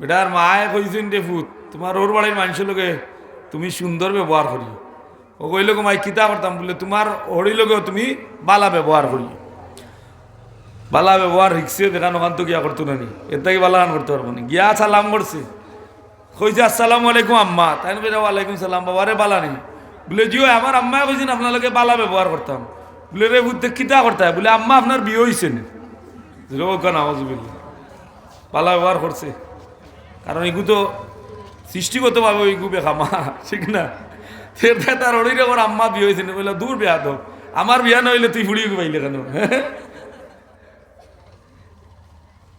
Better মায়ে কইছেন রে ফুত তোমার ওর বাড়ির মানুষের লোকে তুমি সুন্দর ব্যবহার করি। ও কইল মাই কিতা করতাম বলে তোমার হরি লোকেও তুমি বালা ব্যবহার করি। বালা ব্যবহার শিখছে দেখানো কান তো গিয়া করতো না নি এর থেকে বালা গান করতে পারবো না। গিয়া সালাম করছে, কইছে আসসালামু আলাইকুম আম্মা। তাই বেটা ওয়ালাইকুম সালাম, বাবারে বালা নেই বলে জিও আমার আম্মা কইছেন আপনার বালা ব্যবহার করতাম। বলে রে বুদ্ধে কিতা করতে হয় বলে আম্মা আপনার বিয়ে হয়েছে না। বালা ব্যবহার করছে, কারণ এগু তো সৃষ্টিগতভাবে ওইগু বেখামা, ঠিক না? তার অড়ির ওর আম্মা বিয়ে হয়েছে না, বললো দূর বিয়া তো আমার বিয়া নইলে তুই ফুড়িয়ে পাইলে কেন?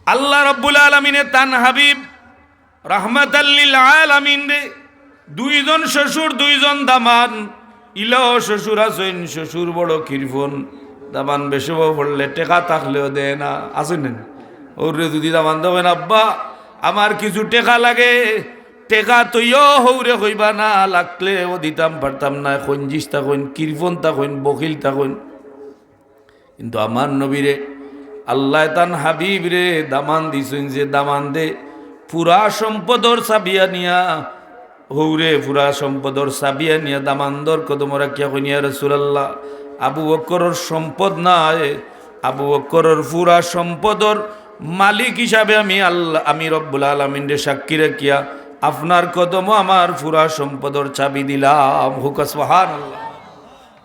আল্লাহ রাব্বুল আলামিনের তান হাবিব রাহমাতাল লিল আলামিন রে দুইজন শ্বশুর দুইজন দামান। ইলাও শ্বশুর আছেন, শ্বশুর বড় কিরফন, দামান বেশি পড়লে টেকা থাকলেও দেয় না। আসেন ওর যদি দামান দেবেন আব্বা আমার কিছু টেকা লাগে, টেকা তৈও হৌরে হইবা না, লাগলে ও দিতাম পারতাম না, খঞ্জিস থাকুন কিরফন থাকুন বকিল থাকুন। কিন্তু আমার নবীরে আল্লাহ তান হাবিব রে দামান দিছেন যে দামান দে পুরা সম্পদর সাবিয়া নিয়া হৌরে পুরা সম্পদর সাবিয়া নিয়া দামানদর কদমরা কিয়া কইনিয়া রাসূলুল্লাহ আবু বকরের সম্পদ নাই, আবু বকরের পুরা সম্পদর মালিক হিসাবে আমি রব্বুল আলামিন রে সাক্ষী রাখিয়া আপনার কদম আমার পুরা সম্পদর চাবি দিলাম। হুকা সুবহানাল্লাহ।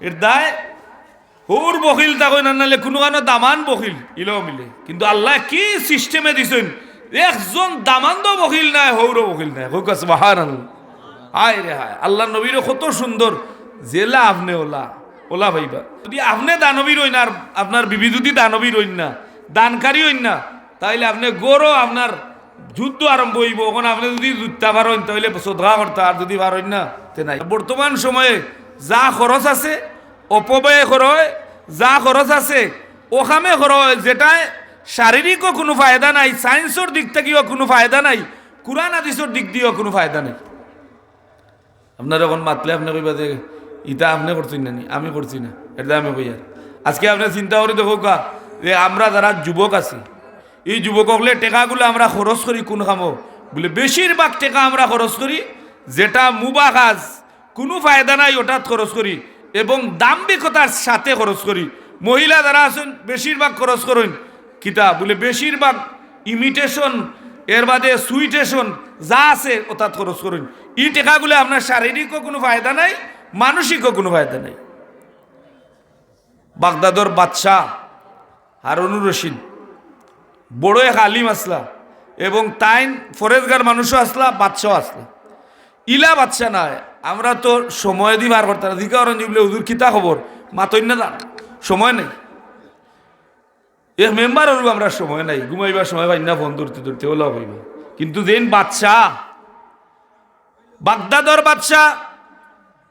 এর দায় হুর বকিল তাকই না, নালে কোনো কারণে দামান বকিল ইলেও মিলে। কিন্তু আল্লাহ কি সিস্টেমে দিছেন, একজন দামানও বকিল নাই হৌরও বকিল নাই। হুকা সুবহানাল্লাহ। হায় রে হায়, আল্লাহ নবীর কত সুন্দর জেলা আপনি ওলা ওলা ভাইবা। যদি আপনি দানবীর হইন আর আপনার বিবি যদি দানবীর হইন না, দানকারী হইন না, তাইলে আপনি গৌরব আপনার যুদ্ধ আরম্ভ হইব। ওখানে আপনি যদি যুদ্ধা বার হইন তাহলে শ্রদ্ধা করতে, আর যদি বার হইন না তে নাই। বর্তমান সময়ে যা খরচ আছে অপব্যয় খরচ, যা খরচ আছে ওখামে খরচ, যেটায় শারীরিকও কোনো ফায়দা নাই, সায়েন্সের দিক থেকেও কোনো ফায়দা নাই, কুরআন হাদিসের দিক দিয়েও কোনো ফায়দা নেই। আপনার যখন মাতলে আপনি কইবা যে ইটা আপনি করছেন না, আমি করছি না, এটা আমি কই। আর আজকে আপনি চিন্তা করে দেখো যে আমরা যারা যুবক আছি, এই যুবক হলে টেকাগুলো আমরা খরচ করি কোন কামো বলে বেশিরভাগ টেকা আমরা খরচ করি যেটা মুবা কাজ, কোনো ফায়দা নাই ওটাত খরচ করি এবং দাম্ভিকতার সাথে খরচ করি। মহিলা যারা আছেন বেশিরভাগ খরচ করেন কিতা বলে বেশিরভাগ ইমিটেশন, এর বাদে সুইটেশন যা আছে ওটাত খরচ করেন। এই টেকাগুলো আপনার শারীরিকও কোনো ফায়দা নাই, মানসিকও কোনো ফায়দা নাই। বাগদাদর বাদশাহ হারুনুর রশিদ বড় এক আলিম আসলা এবং তাইন ফরেজগার মানুষও আসলা, বাদশাহ আসলা। ইলা বাদশাহ নাই, আমরা তো সময় দিয়ে বার করতাম না। দিকে অরণ বলে হুজুর কিতা খবর মাতই না, সময় নেই। এ মেম্বার হল আমরা সময় নাই, ঘুমাইবার সময় পাই না, ফোন ধরতে ধরতে ওলা হইব। কিন্তু যেন বাদশাহ বাগদাদর বাদশাহ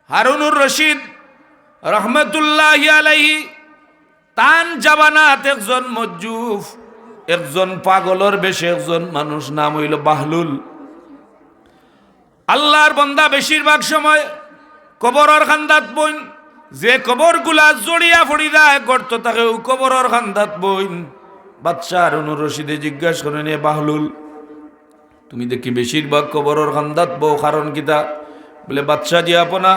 হারুনুর রশিদ রহমতুল্লাহি আলাইহি তান জাবানাত একজন মজ্জুফ, একজন পাগলর বেশে একজন মানুষ, নাম হইল বাহলুল। আল্লাহর বান্দা বেশিরভাগ সময় কবরের খান্দাত বইন, যে কবরগুলা জড়িয়া ফড়ি যায় গর্ত থাকে ও কবরের খান্দাত বইন। বাদশাহ হারুনুর রশিদে জিজ্ঞাসা করেন, এ বাহলুল তুমি দেখি বেশিরভাগ কবরের খান্দাত বউ, কারণ কিতা? বলে বাদশাহ জি আপনা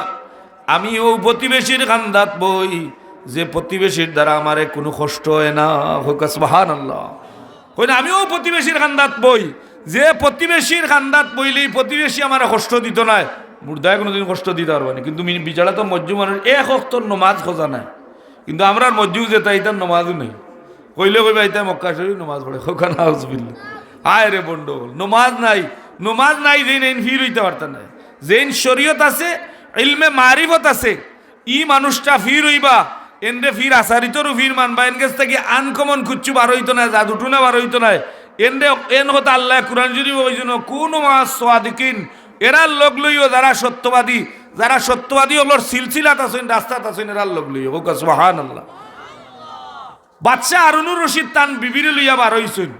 আমি ও প্রতিবেশীর খান্দাত বই যে প্রতিবেশীর দ্বারা আমারে কোনো কষ্ট হয় না। হোক সুবহানাল্লাহ। কইনা আমিও প্রতিবেশীর খান্দাত বই যে প্রতিবেশীর খান্দাত বইলেই প্রতিবেশী আমার কষ্ট দিত না, মুর্দায় কোনোদিন কষ্ট দিতে পারবো না। কিন্তু বিচারা তো মজ্জু মানুষ এক অক্তর নমাজ খোঁজা নাই, কিন্তু আমরা মজ্জু যেটা ইতার নমাজও নেই। কইলে কইবা ইতা মক্কা শরীফ নমাজ পড়ে হোকান হাউজবিল্লা। আয় রে বন্ডল, নমাজ নাই, নমাজ নাই যেন এন ফির হইতে পারতাম না। যেন শরীয়ত আছে, ইলমে মারিফত আছে, ই মানুষটা ফির হইবা এনরে ফির আসারিতরও ফির মানবা। এন কাছ থেকে আনকমন কুচ্ছু বার হইতো না, জাদুটু না বার হইতো না। এনরে এন হতো আল্লাহ কুরআন শরীফ কইছেন কোন মাস সাদিকিন, এরা লোক লইও যারা সত্যবাদী, যারা সত্যবাদী হলোর সিলসিলাত আছেন, রাস্তাত আছেন, এরা লোক লইও। হোক সুবহানাল্লাহ। বাদশাহ হারুনুর রশিদ তান বিবিরে লইয়া বার হইছেন।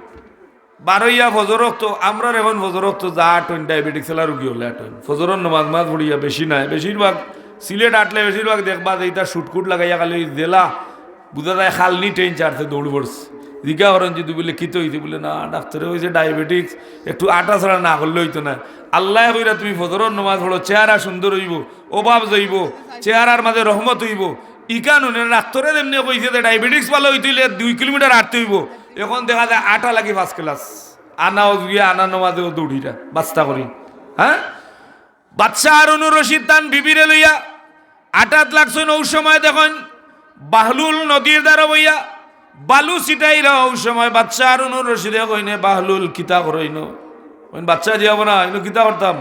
বার হইয়া ফজর তো আমরা এখন ফজর তো যা আটন ডায়াবেটিক সেলা রুগী হলে আটন ফজরের নমাজ মাজ পড়িয়া বেশি নাই। বেশিরভাগ সিলেট আটলে বেশিরভাগ দেখবা যে এটা শুটকুট লাগাইয়া খালি জেলা বুঝা যায় খালনি ট্রেন চারতে দৌড় পড়ছে। জিজ্ঞা করেন যদি বলে কী তো হইতে বলে না ডাক্তারে হয়েছে ডায়াবেটিক্স একটু আটা ছাড়া না করলে হইতো না আল্লাহ কইরা তুমি ফজরের নামাজ পড়ো চেহারা সুন্দর হইব অভাব যাইব চেহারার মাঝে রহমত হইব ইকানুনে ডাক্তারে যেমনি কইছে যে ডায়াবেটিক্স ভালো হইতে 2 কিলোমিটার হাঁটতে হইব এখন দেখা যায় আটা লাগি 5 ক্লাস আনাও গিয়ে আনা নামাজেও দৌড়িটা বাস্তা করি হ্যাঁ বাদশাহ হারুনুর রশিদ তান বিবিরে লইয়া আটাত লাগছেন ওই সময় দেখুন বাহলুল নদীর দ্বারা বইয়া বালু ছিটাইরা ওই সময় বাদশাহ হারুনুর রশিদে কইনে বাহলুল কিতা করইন ওই বাচ্চা যাবো না ইনো কিতা করতাম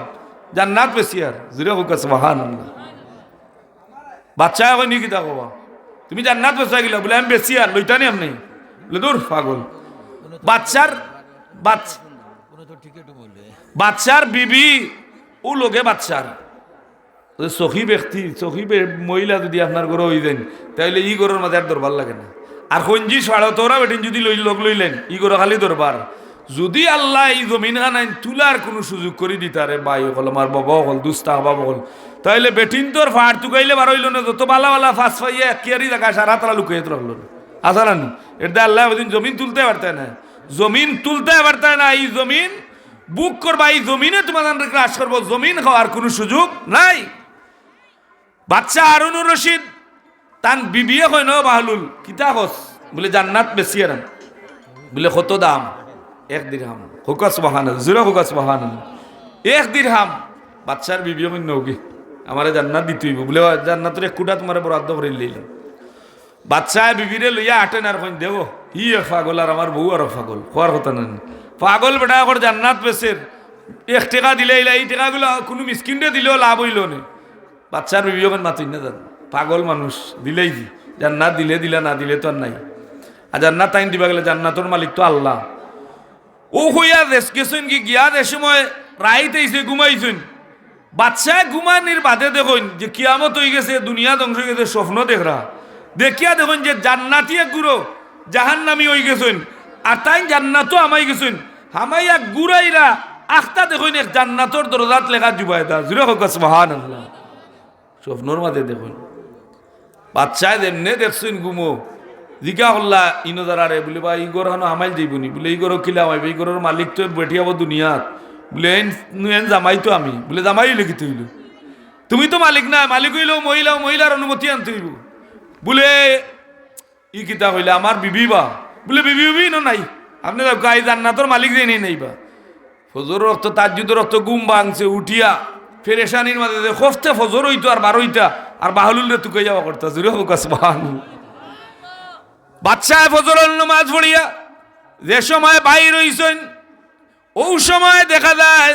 জান্নাত পেছি আর জিরে হোক সুবহানাল্লাহ বাচ্চা কইনি কিতা কবা তুমি জান্নাত পেছা গিলা বলে আমি বেশি আর লইতানি আমি বলে দূর পাগল বাচ্চার বিবি ও লোকে বাচ্চার সখী ব্যক্তি সখী মহিলা যদি আপনার ঘরে হয়ে যান তাহলে ই ঘরের মাঝে আর দরবার লাগে না আর সঞ্জি সাড়ে তোরা বেটিন যদি লোক লইলেন ই ঘরে খালি দরবার যদি আল্লাহ এই জমিন খানাইন তুলার কোনো সুযোগ করে দিতারে বাই হল আমার বাবা হল দুস্তা বাবা হল তাহলে বেটিন তোর ফাড় তুকাইলে বার হইল না যত বালা বালা ফাঁস পাইয়া একিয়ারি দেখা সারা তালা লুকিয়ে রাখলো না আসারান এটা আল্লাহ জমিন তুলতে পারতে না জমিন তুলতে পারতে না এই জমিন বুক করবা এই জমিনে তোমাদের ক্লাস করবো জমিন খাওয়ার কোনো সুযোগ নাই বাদশাহ হারুনুর রশিদ তান বিবিয়ে কয় ন বাহলুল কিতা কস বলে জান্নাত বেশি আর বলে কত দাম 1 দিরহাম হুকা সুবহানাল্লাহ জুরা হুকা সুবহানাল্লাহ 1 দিরহাম বাদশার বিবিয়ে কই নওগে আমারে জান্নাত দিতেইব বলে জান্নাতের এক কোটা তোমারে বরাদ্দ করে লইলাম বাদশাহ বিবিরে লইয়া আটেন আর কই দেও ই পাগল আর আমার বউ আর পাগল খোয়ার কথা না পাগল বেটা কর জান্নাত পেছের 1 টাকা দিলে এই টাকাগুলো কোনো মিসকিনরে দিলেও লাভ হইল না বাচ্চার বিবি ওখানে মাতুই না জান পাগল মানুষ দিলেই দি জান্নাত দিলে দিলা না দিলে তো আর নাই আর জান্নাত টাইম দিবা গেলে জান্নাতর মালিক তো আল্লাহ ও হইয়া দেশ গেছেন কি গিয়া এ সময় রাইতে এসে ঘুমাইছেন বাচ্চায় ঘুমানির বাদে দেখুন যে কিয়ামত হয়ে গেছে দুনিয়া ধ্বংস হয়ে গেছে স্বপ্ন দেখরা দেখিয়া দেখুন যে জান্নাতি এক গুরু জাহান্নামী হয়ে গেছেন আর তাই জান্নাতও আমাই গেছেন হামাইয়া গুড়াইরা আখতা দেখুন এক জান্নাতর দরজাত লেখা জুবাই দা জুড়ে হোক সুবহানাল্লাহ স্বপ্নর মাঝে দেখুন বাচ্চায় এমনি দেখছেন ঘুমো জিজ্ঞা করলা ইনো দাঁড়ারে বলে বা ই গর হানো হামাইল যাইবনি বলে এই গরো কিলা হইবে এই গরের মালিক তো বেঠিয়াব দুনিয়াত বলে এন জামাই তো আমি বলে জামাই হইলে কি তুইল তুমি তো মালিক না মালিক হইলেও মহিলার অনুমতি আনতে হইব বলে ই কিতা হইলে আমার বিবি বা বলে বিবি নাই আপনি গাই জান্নাতর মালিক যে নেই বা ফজর রক্ত তাজ্জুদের রক্ত গুম ভাঙছে উঠিয়া ফেরেশানির মাঝে খফতে ফজর হইতো আর 12টা আর বাহলুল রে তুকে যাওয়া করতে জুরে হোক সুবহানাল্লাহ বাদশাহ ফজরের নামাজ পড়িয়া যে সময় বাইর হইছেন ওই সময় দেখা যায়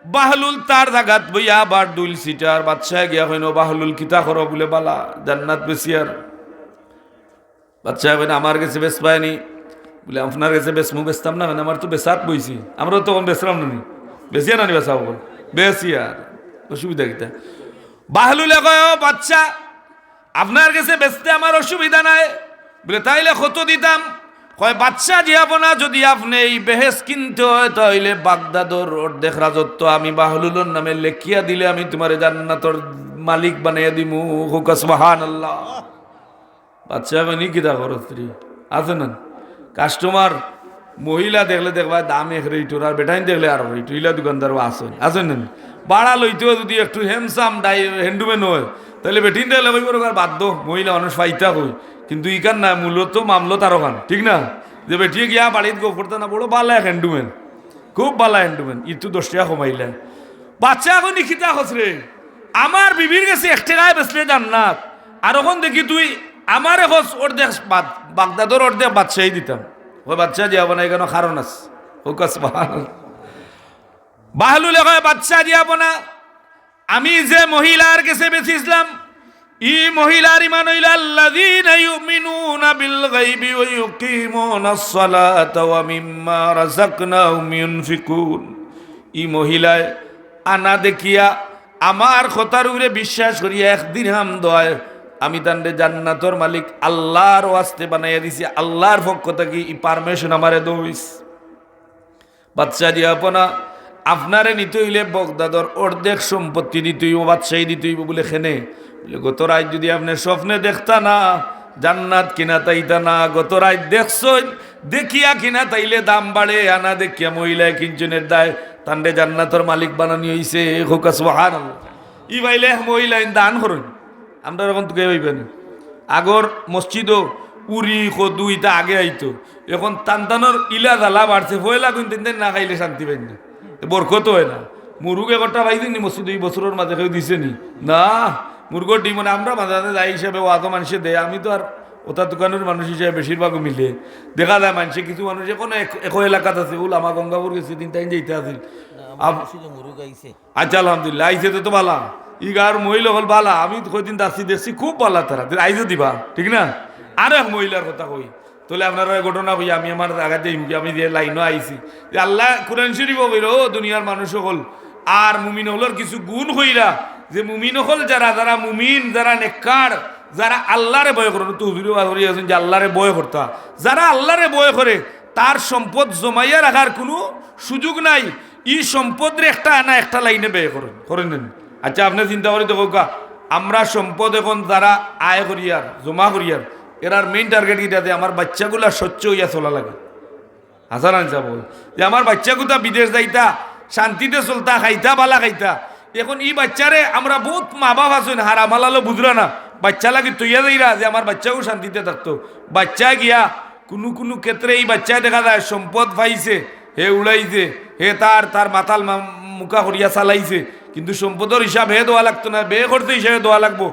বাহলুল তার জাগাত বইয়া আবার দুল সিটার বাদশাহ গিয়া হইনো বাহলুল কিতা করো বলে বালা জান্নাত বেশি আর বাদশাহ কইনা আমার কাছে বেশ পায়নি বলে আপনার কাছে বেশ মু বেচতাম না আমার তো বেসাত বইছি আমরাও তখন বেচলাম না বেশি না বেচা বল বেশি আর অসুবিধা কিতা বাহলুলে কয় ও বাচ্চা আপনার কাছে বেচতে আমার অসুবিধা নাই বলে তাইলে কত দিতাম কয় বাচ্চা যাবো না যদি আপনি এই বেহেস কিনতে হয় তাইলে বাগদাদর অর্ধেক রাজত্ব আমি বাহলুলর নামে লেখিয়া দিলে আমি তোমার জান্নাতর মালিক বানাইয়া দিমু হুক সুবহানাল্লাহ বাচ্চা বানি কিতা করো স্ত্রী আছে না কাস্টমার মহিলা দেখলে দেখবা দাম এক রেটর আর বেটাইন দেখলে আর রেটর ইলা দোকানদার আসেন না বাড়া লইতেও যদি একটু হ্যামসাম হ্যান্ডুম্যান হয় তাহলে বেটিন দেখলে ওই আর বাধ্য মহিলা মানুষ ফাইতা হই কিন্তু ইকান না মূলত মামলো তারও খান ঠিক না যে বেটিয়ে গিয়া বাড়িতে গো করতে না বড় বালা হ্যান্ডুম্যান খুব বালা হ্যান্ডুম্যান ইটু 10 টাকা কমাইলে বাচ্চা এখন নিখিতা হসরে আমার বিবির কাছে 1 টাকায় বেচলে জান্নাত আর এখন দেখি তুই আমার এখন অর্ধেক বাগদাদর অর্ধেক বাচ্চাই দিতাম ওই বাচ্চা যাবো না এখানে কারণ আছে ওকাস বাহলুল বাচ্চা যাবো না আমি যে মহিলার কাছে বেঁচেছিলাম ই মহিলার ইমান হইল আল্লাযীনা ইউমিনুনা বিল গায়বি ওয়া ইউকিমুনাস সালাতা ওয়া মিম্মা রাযাকনাহুম ইউনফিকুন ই মহিলায় আনা দেখিয়া আমার কথার উপরে বিশ্বাস করিয়া 1 দিরহাম দয় আমি তান্ডে জান্নাতর মালিক আল্লাহর ওয়াস্তে বানাইয়া দিছি আল্লাহর পক্ষ থেকে ই পারমিশন আমারে দইস বাচ্চা দিয়া আপনা আপনারে নিতে হইলে বগদাদর অর্ধেক সম্পত্তি দিতে হইব বাদশাহী দিতে হইব বলে খেনে বলে গত রাত যদি আপনি স্বপ্নে দেখতা না জান্নাত কিনা তাইতা না গত রাত দেখছই দেখিয়া কিনা তাইলে দাম বাড়ে, আনা দেখিয়া মহিলায় কিঞ্চনের দায় তান্ডে জান্নাতর মালিক বানানি হইছে। হোকা সুবহানাল্লাহ। ই বাইলে মহিলাই দান করুন, আমরা এখন তোকে হইবেন। আগর মসজিদও উরি কদু ইটা আগে আইতো, এখন টানটানোর ইলা জ্বালা বাড়ছে, পয়লা কিন্তু না খাইলে শান্তি পাই না, বরকত হয় না। মুরুগ একটা পাইছি নি মসজিদ এই বছরের মাঝে কেউ দিছে নি না, মুরগর ডিম মানে আমরা মাঝে মাঝে যাই হিসাবে ওয়াতো মানুষে দেয়। আমি তো আর ওটা দোকানের মানুষ হিসেবে বেশিরভাগ মিলে দেখা যায় মানুষে, কিছু মানুষ এখন এক এলাকাত আছে, ওল আমার গঙ্গাপুর গেছে তিন টাইম যেতে আসিল। আচ্ছা আলহামদুলিল্লাহ আইসে তো বালা, ইগার মহিলা হল বালা, আমি কয়দিন দাসি দেখছি খুব বালা তারা, আইসে দিবা ঠিক না। আর এক মহিলার কথা কই তাহলে আপনারা ঘটনা কই, আমি আমার আগাতে আমি যে লাইনও আইছি যে আল্লাহ কোরআন শরীফ কইল ও দুনিয়ার মানুষ হল আর মুমিন হলর কিছু গুণ হইরা, যে মুমিন হল যারা যারা মুমিন, যারা নেককার, যারা আল্লাহরে ভয় করে, তো হুজুরে আছেন যে আল্লাহরে ভয় করতা, যারা আল্লাহরে ভয় করে তার সম্পদ জমাইয়া রাখার কোনো সুযোগ নাই। ই সম্পদের একটা আনা একটা লাইনে ব্যয় করেন করে নেন। আচ্ছা আপনি চিন্তা করে দেখো, আমরা সম্পদ এখন যারা আয় করিয়ার জমা করিয়ার, এরার মেইন টার্গেট কিটাতে আমার বাচ্চাগুলা স্বচ্ছ হইয়া চলা লাগে। হাসান আনসা বল যে আমার বাচ্চাগুলা বিদেশ যাইতা শান্তিতে চলতা, খাইতা বালা খাইতা। এখন ই বাচ্চারে আমরা বহুত মা বাপ আছেন হারাম হালালো বুঝরা না, বাচ্চা লাগি তৈয়া যাইরা যে আমার বাচ্চাও শান্তিতে থাকতো। বাচ্চা গিয়া কোনো কোনো ক্ষেত্রে এই বাচ্চায় দেখা যায় সম্পদ পাইছে, হে উড়াইছে, হে তার মাতাল মুখা করিয়া চালাইছে, কিন্তু সম্পদের হিসাব হে দেওয়া লাগতো না, বে খরচ হিসাবে দেওয়া লাগবো।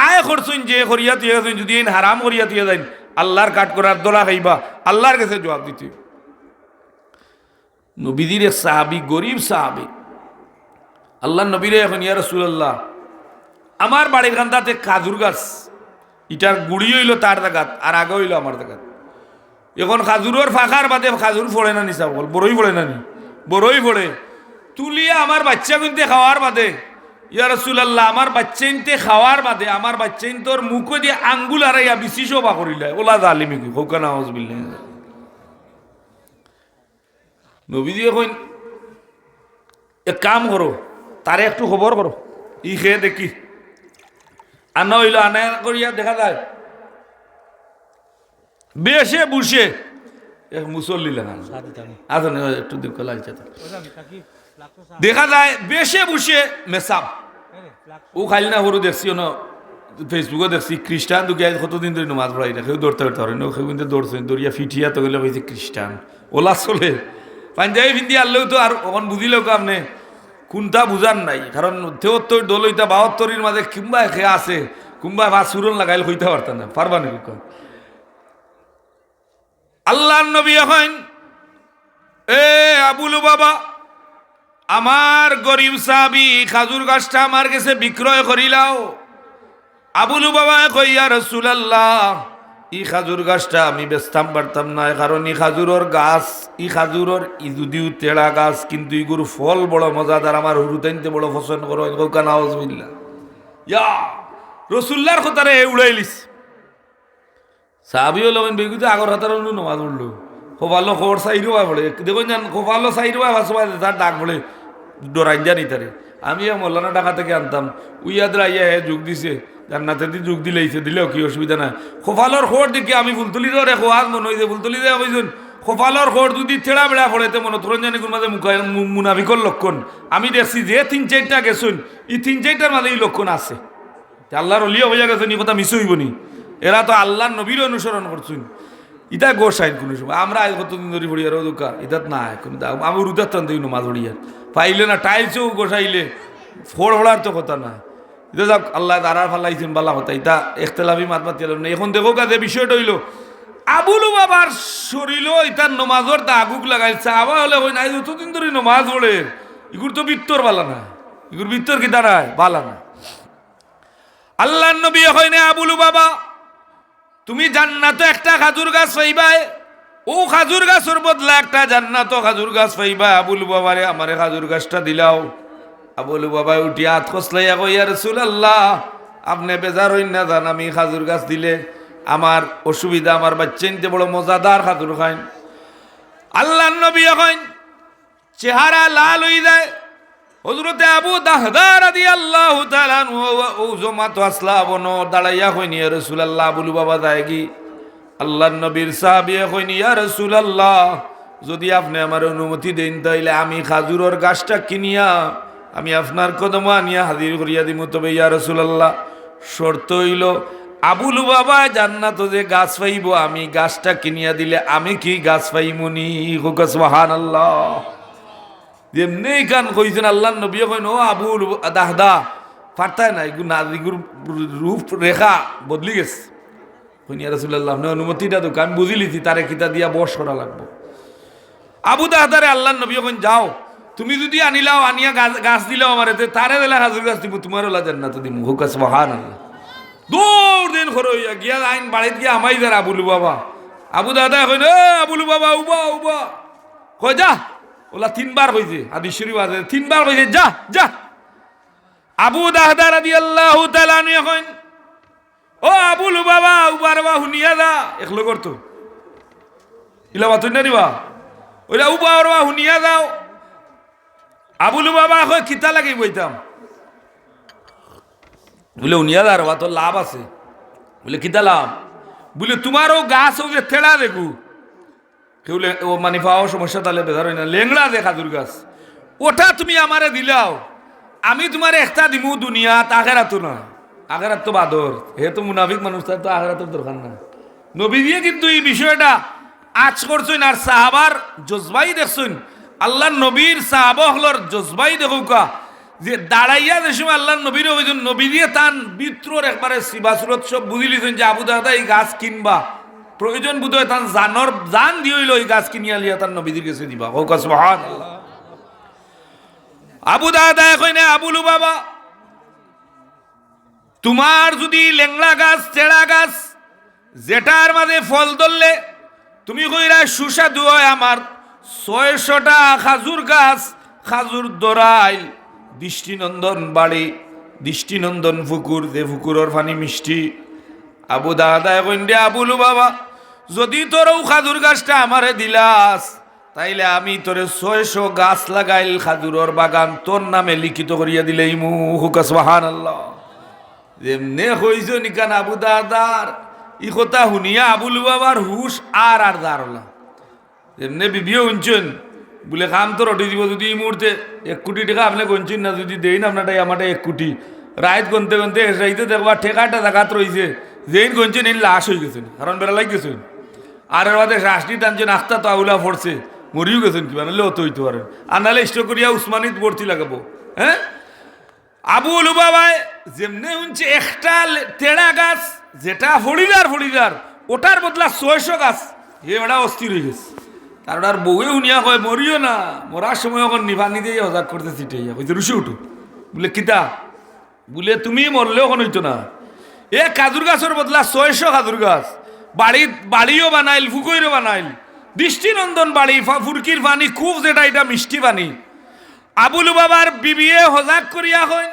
আয় খরচইন যে করিয়া তুই যদি এই হারাম করিয়া তুই যাইন আল্লাহর কাট করার দোলা খাইবা, আল্লাহর কাছে জবাব দিতে। নবীদের এক সাহাবি, গরিব সাহাবি, আল্লাহ নবীরে এখন ইয়া রাসূলুল্লাহ আমার বাড়ির কান্দাতে খাজুর গাছ, ইটার গুড়ি হইল তার জায়গাত আর আগে হইল আমার জায়গাত। এখন খাজুরের ফাঁকার বাদে খাজুর ফোড়ে না নিসা বল, বড়ই ফোড়ে না নি, বড়ই ফোড়ে তুলিয়া আমার বাচ্চা কিনতে খাওয়ার বাদে, ইয়া রাসূলুল্লাহ আমার বাচ্চা কিনতে খাওয়ার বাদে আমার বাচ্চা তোর মুখে দিয়ে আঙ্গুল হারাইয়া বিশি শোভা করিলে ওলা জালিমি কি হোক না হজবিল্লাহ। নবীজি এখন এক কাম করো, তারে একটু খবর করো, ই খেয়ে দেখি আনা হইল, আনা করিয়া দেখা যায় বেশে বুসে মুসল্লি লাগা একটু লাগছে, দেখা যায় বেশে বুসে মেসাব ও খাইল না হরু দেখছি না ফেসবুকে দেখছি খ্রিস্টান দুকে কতদিন ধরে নমাজ পড়াই না, কেউ দৌড়তে দৌড়তে পারে না, কেউ কিন্তু দৌড়ছে দৌড়িয়া ফিটিয়া তো গেলে হয়েছে খ্রিস্টান ওলা চলে পাঞ্জাবি ফিন্দি আনলেও তো আর ওখান বুঝিলেও আপনি কোনটা বুঝার নাই, কারণ ৭৩ দল হইতা ৭২-র মাঝে কিংবা খেয়ে আছে কিংবা বা সুরন লাগাইলে হইতে পারতাম না, পারবা না। আল্লাহ নবী এখন এ আবুলু বাবা আমার গরিব সাহাবী খাজুর গাছটা আমার কাছে বিক্রয় করিলাও। আবুলু বাবা কইয়া রাসূলুল্লাহ ই খাজুর গাছটা আমি বেচতাম পারতাম না, কারণ ই খাজুরের গাছ, ই খাজুরের যদিও তেড়া গাছ কিন্তু ইগুর ফল বড় মজাদার, আমার হুরুতাইনতে বড় পছন্দ করো নাউজুবিল্লাহ। ইয়া রাসূলুল্লাহর কথারে উড়াইলিস সাহাবী হলো বেগুতে আগর হাতার নমাজ পড়লো, খোপালো খবর সাইড হওয়া পড়ে দেখুন জান খোপালো সাইড হওয়া ভাসবাই তার ডাক পড়ে ডরাই জানি তারে। আমি মৌলানা ঢাকা থেকে আনতাম, উইয়াদরা ইয়া হে যোগ দিছে জান্নাতে দি যোগ দিলেইছে, দিলেও কি অসুবিধা নাই। খোপালোর খবর দেখি আমি ফুলতুলি ধরে খোয়াজ মনে হয়েছে ফুলতুলি দেওয়া হয়েছেন খোপালোর খবর যদি ঠেড়া বেড়া পড়েতে মনে তরুণ জানি কোন মাঝে মুনাফিকর লক্ষণ। আমি দেখছি যে ৩-৪টা গেছুন এই ৩-৪টার মাঝে এই লক্ষণ আছে, আল্লাহর অলিয়া হইয়া গেছেন এই কথা মিস হইব নি, এরা তো আল্লাহ নবীর অনুসরণ করছেন। ইটা গোসাইন কোনো সময় আমরা আজ কতদিন ধরে পড়ি আর দোকা ইতাত না কোনো আমি রুদার টান দিই মাছ পড়িয়ার পাইলে না টাইলসেও গোসাইলে ফোড় ফোড়ার তো কথা না। এটা যাক আল্লাহ তারার ফালাইছেন বালা কথা, এটা একতলাফি মাত মাতি না। এখন দেখো কাজে বিষয়টা হইল আবুলু বাবার শরীর ইতার নমাজর দাগুক লাগাইছে, আবার হলে হই না যতদিন ধরে নমাজ পড়ে ইগুর তো বৃত্তর বালা না, ইগুর বৃত্তর কি দাঁড়ায় বালা না। আল্লাহ নবী হয় না আবুলু বাবা তুমি জান্নাত একটা খাজুর গাছ পাইবাই, ও খাজুর গাছের বদলা একটা জান্নাত খাজুর গাছ পাইবা। আবুলু বাবারে আমারে খাজুর গাছটা দিলাও। আবুলু বাবা উঠিয়া হাত খসলাইয়া কই ইয়া রাসূলুল্লাহ আপনি বেজার হইন না জান, আমি খাজুর গাছ দিলে আমার অসুবিধা, আমার বাচ্চা নিতে বড় মজাদার খাজুর খাইন। আল্লাহ নবী এখন চেহারা লাল হয়ে যায়। হযরতে আবু দাহদা রাদিয়াল্লাহু তাআলা ও জমাত আসলা বনো দাঁড়াইয়া কইনি ইয়া রাসূলুল্লাহ আবুলু বাবা যায় কি আল্লাহর নবীর সাহাবিয়ে কইন ইয়া রাসূলুল্লাহ যদি আপনি আমার অনুমতি দেন তাইলে আমি খাজুরের গাছটা কিনিয়া আমি আপনার কদমে আনিয়া হাজির করিয়া দিমু। তবে ইয়া রাসূলুল্লাহ শর্ত হইল আবু লুবাবা জান্নাত যে গাছ পাইব আমি গাছটা কিনিয়া দিলে আমি কি গাছ পাইমুনি? সুবহানাল্লাহ। যেমনি গান কইছেন আল্লাহর নবী কইন ও আবু দাহদা পারতায় না এগুলো নাজিগুর রূপ রেখা বদলি গেছে। কইন ইয়া রাসূলুল্লাহ আপনি অনুমতিটা তো আমি বুঝি লিছি তারে কিতা দিয়া বশ করা লাগবো। আবু দাহদারে আল্লাহর নবী কইন যাও তুমি যদি আনিলাও আনিয়া গাছ দিলাও আমার তারে দিলা হাজুর গাছ দিব তোমার ওলা জান্নাত দিব। সুবহানাল্লাহ। দৌড় দিন খর হইয়া গিয়া আইন বাড়িতে গিয়া আমাই যার আবুলু বাবা আবু দাদা কইন আবুলু বাবা উবা উবা কই যা ওলা তিনবার কইছে হাদিস শরীফ আছে তিনবার কইছে যা যা। আবু দাহদা রাদিয়াল্লাহু তাআলা আনহু কইন ও আবুলু বাবা উবার বা হুনিয়া যা একলো করতো ইলা বাতুই না দিবা ওইলা উবার বা হুনিয়া যাও। আবুলু বাবা কই কিতা লাগি বইতাম বলে উনিয়া আর তোর লাভ আছে। বলে কিতা লাভ? বলে তোমারও গাছ ও যে থেড়া দেখু কেউ ও মানে পাওয়া সমস্যা তাহলে বেজার হয় না লেংড়া দে খাজুর গাছ ওটা তুমি আমারে দিলাও আমি তোমার একটা দিমু দুনিয়াত আখেরাতো না আখেরাত তো বাদর হে তো মুনাফিক মানুষ তার তো আখেরাতের দরকার না। নবী দিয়ে কিন্তু এই বিষয়টা আজ করছেন আর সাহাবার জজবাই দেখছেন আল্লাহর নবীর সাহাবা হলর জজবাই দেখুকা যে দাঁড়াইয়া যে সময় আল্লাহ নবীর অভিযোগ নবী দিয়ে তান বিত্রর একবারে শিবাসুরত সব বুঝি লিছেন যে আবু দাদা এই গাছ কিনবা প্রয়োজন বুধ হয় তান জানর জান দিয়ে হইল এই গাছ কিনিয়া লিয়া তার নবীদের কাছে দিবা। ও সুবহানাল্লাহ। আবু দাদা কই না আবুলু বাবা তোমার যদি লেংড়া গাছ চেড়া গাছ যেটার মাঝে ফল ধরলে তুমি কইরা সুস্বাদু হয় আমার 600টা খাজুর গাছ খাজুর দরাইল দৃষ্টিনন্দন বাড়ি দৃষ্টিনন্দন পুকুর যে পুকুরের পানি মিষ্টি। আবু দাদা কইন্ডে আবুলু বাবা যদি তোর খাজুর গাছটা আমারে দিলাস তাইলে আমি তোরে 600 গাছ লাগাইল খাজুরের বাগান তোর নামে লিখিত করিয়া দিলেই মু। সুবহানাল্লাহ। যেমনে হইছ নিকান আবু দাদার ই কথা শুনিয়া আবুলু বাবার হুশ আর দাঁড়লা যেমনে বিবিও শুনছেন বলে কাম তো রটি দিব যদি এই মুহূর্তে 1 কোটি টাকা আপনি গঞ্চিন না যদি দেই না আপনারটাই আমারটা 1 কোটি রাত গনতে গনতে রাইতে দেখবা ঠেকাটা জায়গাত রয়েছে যেইন গঞ্চিন এই লাশ হয়ে গেছেন কারণ বেড়া লাগ গেছেন আর এর বাদে রাষ্ট্রী টানছেন আস্তা তো আউলা পড়ছে মরিও গেছেন কিবা নাহলে অত হইতে পারেন আর নাহলে স্টোর করিয়া উসমানিত ভর্তি লাগাবো। হ্যাঁ আবুল বাবায় যেমনে শুনছে একটা তেড়া গাছ যেটা ফড়িদার ওটার বদলা 600 গাছ এ ওটা অস্থির হয়ে গেছে। তার ওটার বউয়ে শুনিয়া কয় মরিও না মরার সময় এখন নিভানি দিয়ে হজাক করতে চিটাইয়া কইছে রুশি উঠু বলে কিতা বলে তুমি মরলেও এখন হইতো না এ কাজুর গাছের বদলা 600 কাজুর গাছ বাড়িও বানাইল ফুকইরও বানাইল দৃষ্টিনন্দন বাড়ি ফুরকির পানি খুব যেটা এটা মিষ্টি পানি। আবুল বাবার বিবিয়ে হজাক করিয়া কইন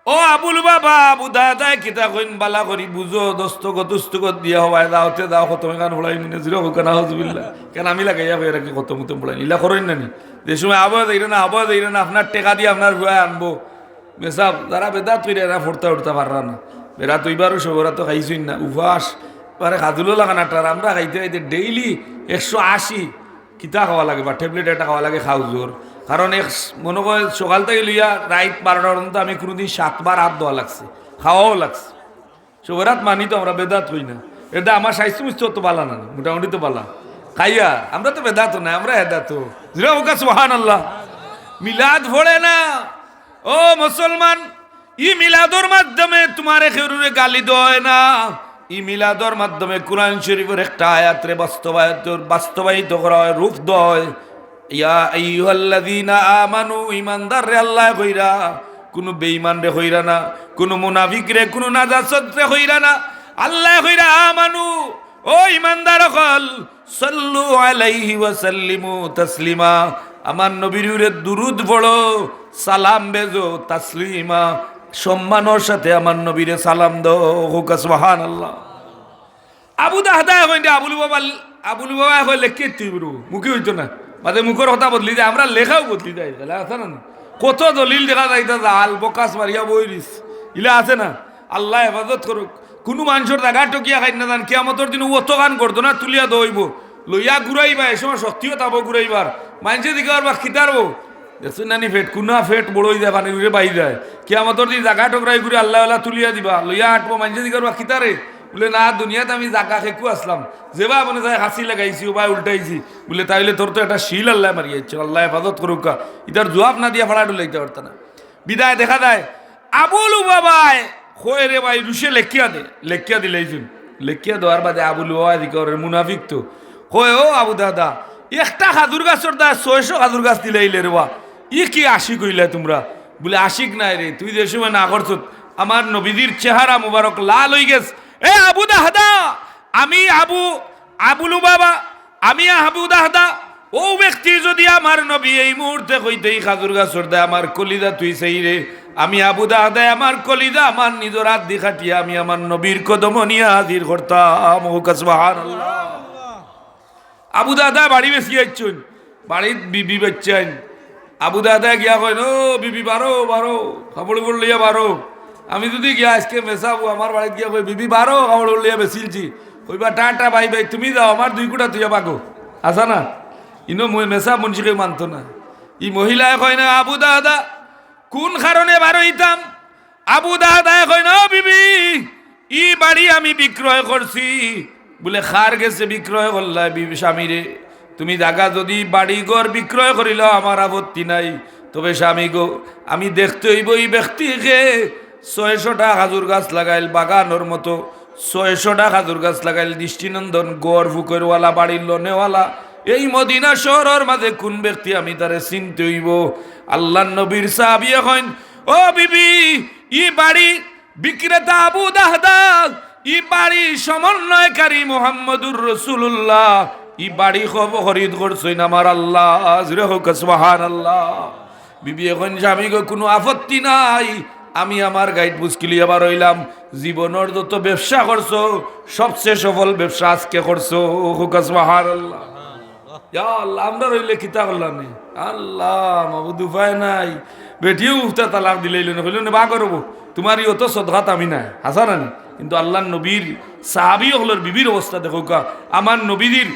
ও আবুল বাবা আবু দাদায় কিতা কইন বালা করি বুঝো দস্তগত দিয়া হবাই দাওতে দাও কত গান ভোলাই মিনে জিরো কেন হজবিল্লা কেন আমি লাগাইয়া হয়ে রাখি কত মতো ভোলাই ইলা করেন নানি যে সময় আবহাওয়া দেই না আপনার টেকা দিয়ে আপনার ভুয়া আনবো মেসাব যারা বেদা তুই এরা ফোরতা উঠতে পাররা না বেড়া তুইবারও সবরা তো খাইছই না উপাস পারে খাদুলো লাগানাটার আমরা খাইতে খাইতে ডেইলি 180 কিতা খাওয়া লাগে বা ট্যাবলেট একটা খাওয়া লাগে খাও জোর কারণ মনে করে সকাল থেকে লইয়া রাত 12টা পর্যন্ত আমি কোনোদিন 7 বার হাত দেওয়া লাগছে খাওয়াও লাগছে সবরাত মানি তো আমরা বেদাত হই না এটা আমার স্বাস্থ্য মিষ্টি তো পালা না মোটামুটি তো পালা খাইয়া আমরা তো বেদাত না আমরা হেদাত সুবহানাল্লাহ। মিলাদ ভরে না ও মুসলমান ই মিলাদর মাধ্যমে তোমারে খেরুরে গালি দেয় না ই মিলাদর মাধ্যমে কোরআন শরীফের একটা আয়াতরে বাস্তবায়িত করা হয় রূপ দেয়। ইয়া আইয়ুহাল্লাযীনা আমানু ঈমানদার রে আল্লাহ কইরা কোনো বেঈমান রে কইরা না কোনো মুনাফিক রে কোনো নাজাসত রে কইরা না আল্লাহ কইরা আমানু ও ঈমানদার হল সাল্লু আলাইহি ওয়া সাল্লিমু তাসলিমা আমার নবীর উপরে দুরূদ পড়ো সালাম বেজো তাসলিমা সম্মানের সাথে আমার নবীরে সালাম দাও। সুবহানাল্লাহ। আবু দাহদা কইন্ডে আবুল বাবা কইলে কে তুই বড় মুখে হইতো না বাদে মুখের কথা বদলি যায় আমরা লেখাও বদলি যায় আছে না কত দলিল দেখা যাইতা জাল বকাস মারিয়া বইরিস ইলা আছে না আল্লাহ হেফাজত করুক কোনো মানুষের জায়গা টকিয়া খাই না জান কিয়ামতর দিন অত গান করতো না তুলিয়া দইব লইয়া ঘুরাইবা এই সময় শক্তিও তাবো ঘুরাইবার মানুষের দিকে আর বা খিতারবো দেখছেন নানি ফেট কুনা ফেট বড়ই যায় পানি উড়ে বাই যায় কিয়ামতর দিন জাগা টকরাই ঘুরে আল্লাহ আল্লাহ তুলিয়া দিবা লইয়া আটবো মানুষের দিকে আর বা খিতারে বলে না দুনিয়াতে আমি জাগা খেকু আসলাম যেবা মনে যায় হাসি লাগাইছি ও বা উল্টাইছি বলে তাইলে তোর তো একটা শিল আল্লাহ মারিয়েছে আল্লাহ হেফাজত করুকা ইতার জবাব না দিয়া ফাড়া ডুলাইতে পারত না বিদায় দেখা যায় আবুলু বাবায় খোয় রে ভাই রুশে লেখিয়া দিলেইছুন লেখিয়া দেওয়ার বাদে আবুলু বাবা দিকে মুনাফিক তো কয় ও আবু দাদা একটা খাজুর গাছর দা 600 খাজুর গাছ দিলাইলে রে বা ই কি আশিক হইলে তোমরা বলে আশিক নাই রে তুই যে সময় না করছ আমার নবীজির চেহারা মুবারক লাল হয়ে গেছে এ আবু দাদা আমি আবুলু বাবা আমি আবু দাদা ও ব্যক্তি যদি আমার নবী এই মুহূর্তে কইতেই খাজুর গাছর দা আমার কলিদা তুই সেই রে আমি আবু দাদা আমার কলিদা আমার নিজের হাত দি খাটিয়া আমি আমার নবীর কদম নিয়ে হাজির করতাম সুবহানাল্লাহ আবু দাদা বাড়ি বেশি যাচ্ছেন বাড়ির বিবি বাচ্চান আবু দাদা গিয়া কয় ও বিবি বারো খাবড় লইয়া বারো আমি যদি গিয়া আজকে মেশাবো আমার বাড়িতে গিয়া কই বিবি বারো খাবড় লইয়া বেশিলছি কইবা টাটা ভাই তুমি যাও আমার 2 কোটা তুইয়া পাগো আসা না ইনো মেশা মুন্সিকে মানতো না ই মহিলায় কয় না আবু দাদা কোন কারণে বারো হইতাম আবু দাদা কয় না বিবি ই বাড়ি আমি বিক্রয় করছি বলে খার গেছে বিক্রয় করলা বিবি স্বামী রে তুমি জায়গা যদি বাড়ি ঘর বিক্রয় করিল আমার আপত্তি নাই তবে স্বামী গো আমি দেখতে হইব এই ব্যক্তিকে 600টা খাজুর গাছ লাগাইল বাগানোর মতো 600টা খাজুর গাছ লাগাইল দৃষ্টিনন্দন গড় ফুকেরওয়ালা বাড়ির লোনেওয়ালা এই মদিনা শহরের মাঝে কোন ব্যক্তি আমি তারে চিনতে হইব আল্লাহর নবীর সাহাবী এখন ও বিবি ই বাড়ি বিক্রেতা আবু দাহদা ই বাড়ি সমন্বয়কারী মুহাম্মদুর রাসূলুল্লাহ ই বাড়ি খরিদ করছেন আমার আল্লাহ জোরে হোক সুবহানাল্লাহ বিবি এখন স্বামী গো কোনো আপত্তি নাই আমি আমার গাইড মুশকিলি আবার হইলাম জীবনের যত ব্যবসা করছো সবচেয়ে সফল ব্যবসা আজকে করছো হোক সুবহানাল্লাহ ইয়া আল্লাহ আমরা রইলে কিতা করলাম আল্লাহ মাবুদ উপায় নাই বেটিও উফতা তালাক দিলাইল না কইল না বা করব তোমার ইও তো সদকাত আমি না হাসা না কিন্তু আল্লাহর নবীর সাহাবী হলর বিবির অবস্থা দেখো কা আমার নবীর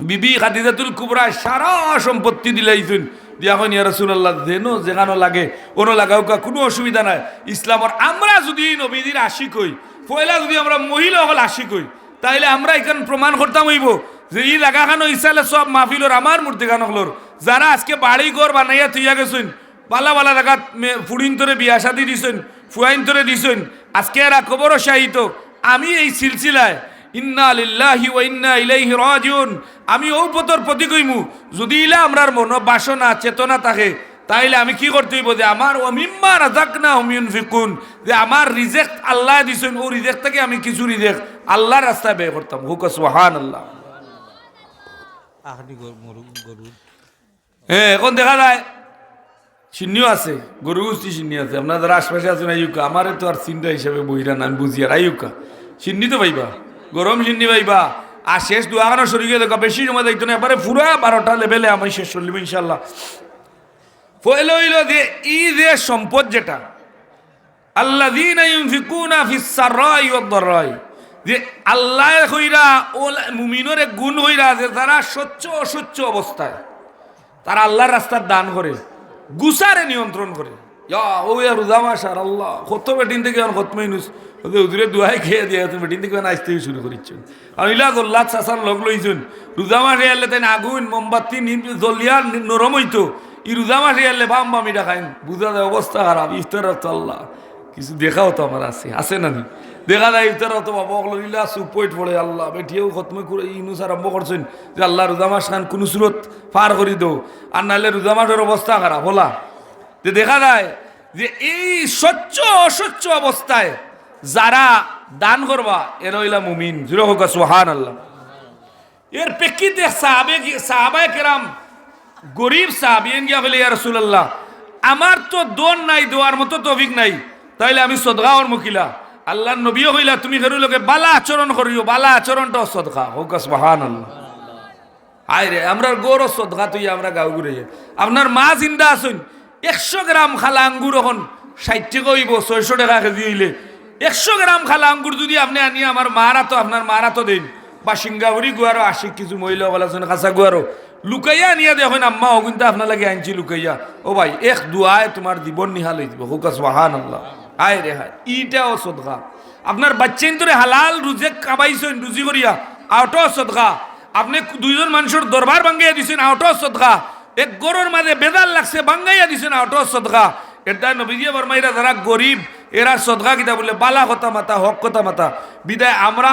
বিবি খাদিজাতুল কুবরা সারা সম্পত্তি দিলাইছেন দিয়া কইন ইয়া রাসূলুল্লাহ দেনো যেখানে লাগে ওনো লাগাও কা কোনো অসুবিধা নাই ইসলামের আমরা যদি নবীর আশিক হই পয়লা যদি আমরা মহিলা হল আশিক হই তাইলে আমরা এখান প্রমাণ করতাম হইব যে ই লাগাখানো ইসালে সব মাহফিলর আমার মূর্তি গান হলর যারা আজকে বাড়ি ঘর বানাইয়া থইয়া গেছেন বালা বালা জায়গাত ফুড়িন তোরে বিয়া শাদি দিছেন ফুয়াইন তোরে দিছেন আজকে এরা খবরও শাহিত আমি এই সিলসিলায় ইন্না লিল্লাহি ওয়া ইন্না ইলাইহি রাজিউন আমি ও পতর প্রতি কইমু যদি ইলা আমরার মন বাসনা চেতনা থাকে তাইলে আমি কি করতে হইব যে আমার ও মিম্মা রাযাকনাহুম ইউনফিকুন যে আমার রিজেক্ট আল্লাহ দিছেন ও রিজেক্ট থেকে আমি কিছু রিজেক্ট আল্লাহর রাস্তায় ব্যয় করতাম হুক সুবহানাল্লাহ হ্যাঁ এখন দেখা যায় চিহ্নিও আছে গরু গোষ্ঠী চিহ্নি আছে আপনার যারা আশপাশে আছেন আইউকা আমারে তো আর চিন্তা হিসাবে বইরা নাম বুঝি আর আইউকা চিহ্নি তো পাইবা গরম চিহ্নি পাইবা আর শেষ দুয়াখানো শরীরে দেখা বেশি সময় দেখতো না এবারে পুরা 12টা লেভেলে আমি শেষ করলিম ইনশাল্লাহ ফলে হইল যে ই যে সম্পদ যেটা আল্লাযীনা ইউনফিকুনা ফিস সাররাই ওয়াদ দাররাই যে আল্লাহ কইরা ও মুমিনের গুণ হইরা যে তারা সচ্চ অসচ্চ অবস্থায় তারা আল্লাহর রাস্তার দান করে গুসারে নিয়ন্ত্রণ করে ইয়া ও ইয়া রোজা মাস আর আল্লাহ কত বেটিন থেকে খতমাইনুস হুজুরে দুয়াই খেয়ে দিয়ে তুমি বেটিন থেকে আসতে শুরু করিচ্ছেন আর ইলা জল্লাদ সাসান লগ লইছুন রোজা মাসে এলে তাই আগুন মোমবাতি জ্বলিয়া নরম হইতো ই রোজা মাসে এলে বাম বামিটা খাইন বুঝা যায় অবস্থা খারাপ ইফতার তো আল্লাহ কিছু দেখাও তো আমার আছে না নি দেখা যায় ইফতার তো বাবা ইলা সুপইট পড়ে আল্লাহ বেটিয়েও খতমে করে ইনুস আরম্ভ করছেন যে আল্লাহ রোজা মাস খান কোন সুরত পার করি দো আর নাহলে রোজা মাসের অবস্থা খারাপ হলা যে দেখা যায় যে এই স্বচ্ছ অস্বচ্ছ অবস্থায় যারা দান করবা এরা হইলা মুমিন জুড়ে হোক সুবহানাল্লাহ এর প্রেক্ষিতে সাহাবায়ে কেরাম গরিব সাহাবিয়েন গিয়া বলে ইয়া রাসূলুল্লাহ আমার তো দোন নাই দেওয়ার মতো তৌফিক নাই তাইলে আমি সদকা ওর মুকিলা আল্লাহর নবীও কইলা তুমি ঘরের লোকে বালা আচরণ করিও বালা আচরণটাও সদকা হোক সুবহানাল্লাহ আয় রে আমরার গৌর সদকা তুই আমরা গাঁও ঘুরে আপনার মা জিন্দা আছেন 100 গ্রাম খালা আঙ্গুর এখন 60 টাকা হইব 600 টাকা কেজি হইলে 100 গ্রাম খালা আঙ্গুর যদি আপনি আনিয়ে আমার মারা তো আপনার মারা তো দিন বা সিঙ্গাপুরি গুয়ারও আশিক কিছু মহিলা বলাছেন কাঁচা গুয়ারও লুকাইয়া আনিয়া দেখেন আম্মা ও কিন্তু আপনার লাগে আনছি লুকাইয়া ও ভাই এক দুয়ায় তোমার জীবন নিহাল হয়ে যাব হুকা সুবহানাল্লাহ আয় রে হায় ইটাও সদকা আপনার বাচ্চাইন তোরে হালাল রুজে কামাইছেন রুজি করিয়া আউটও সদকা আপনি দুইজন মানুষের দরবার ভাঙ্গাইয়া দিছেন আউটও সদকা এক গরুর মাঝে বেদাল লাগছে ভাঙ্গাইয়া দিছেন আউটও সদকা এটা নবীজি ফরমাইরা যারা গরিব এরা সদকা কিতা বলে বালা কথা মাতা হক কথা মাতা বিদায় আমরা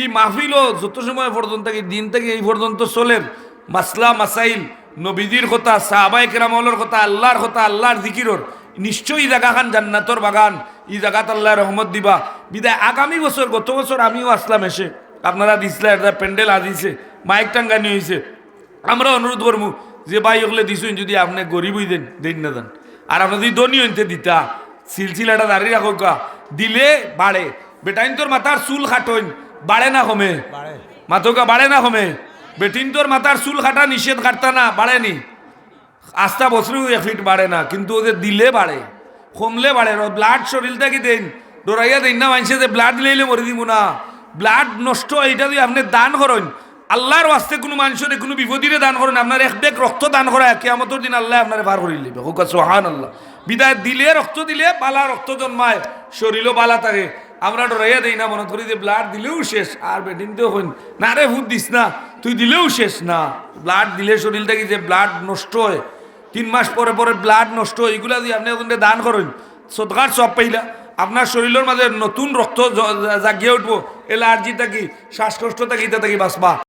এই মাহফিলও যত সময় পর্যন্ত দিন থেকে এই পর্যন্ত চলেন মাসলা মাসাইল নবীজির কথা সাহাবায়ে কেরামর কথা আল্লাহর জিকিরর নিশ্চয়ই জায়গাখান জান্নাতর বাগান এই জায়গাত আল্লাহ রহমত দিবা বিদায় আগামী বছর গত বছর আমিও আসলাম এসে আপনারা দিসলে একটা প্যান্ডেল আজিছে মাইক টাঙ্গানি হয়েছে আমরা অনুরোধ করবো যে ভাই ওগুলো দিছুন যদি আপনি গরিবই দেন দেন না দেন আর আপনি যদি ধনী হইতে দিতা সিলসিলাটা দাঁড়িয়ে রাখো কা দিলে বাড়ে বেটাইন তোর মাথার চুল খাটইন বাড়ে না কমে মাথকা বাড়ে না কমে বেটিন তোর মাথার চুল খাটা নিষেধ কাটতা না বাড়েনি আস্থা বছরেও 1 ফিট বাড়ে না কিন্তু ওদের দিলে বাড়ে কমলে বাড়ে ব্লাড শরীরটা কি দেন ডরাইয়া দেন না মানুষে যে ব্লাড দিলে মরে দিব না ব্লাড নষ্ট এটা দিয়ে আপনি দান করেন আল্লাহর ওয়াস্তে কোনো মানুষের কোনো বিপদিরে দান করেন আপনার এক বেগ রক্ত দান করা কিয়ামতের দিন আল্লাহ আপনার বার করে লিবে হুকা সুবহানাল্লাহ বিদায় দিলে রক্ত দিলে বালা রক্ত জন্মায় শরীরও বালা থাকে আমরা ডরাইয়া দেই না মনে করি যে ব্লাড দিলেও শেষ আর বেটিন তো হইন না রে ভূত দিস না তুই দিলেও শেষ না ব্লাড দিলে শরীরটা কি যে ব্লাড নষ্ট হয় 3 মাস পরে পরে ব্লাড নষ্ট হয় এগুলা দিয়ে আপনি ওখানে দান করেন সদকার সব পাইলা আপনার শরীরের মাঝে নতুন রক্ত জাগিয়ে উঠবো এলার্জি থাকি শ্বাসকষ্ট থাকি বাঁচবা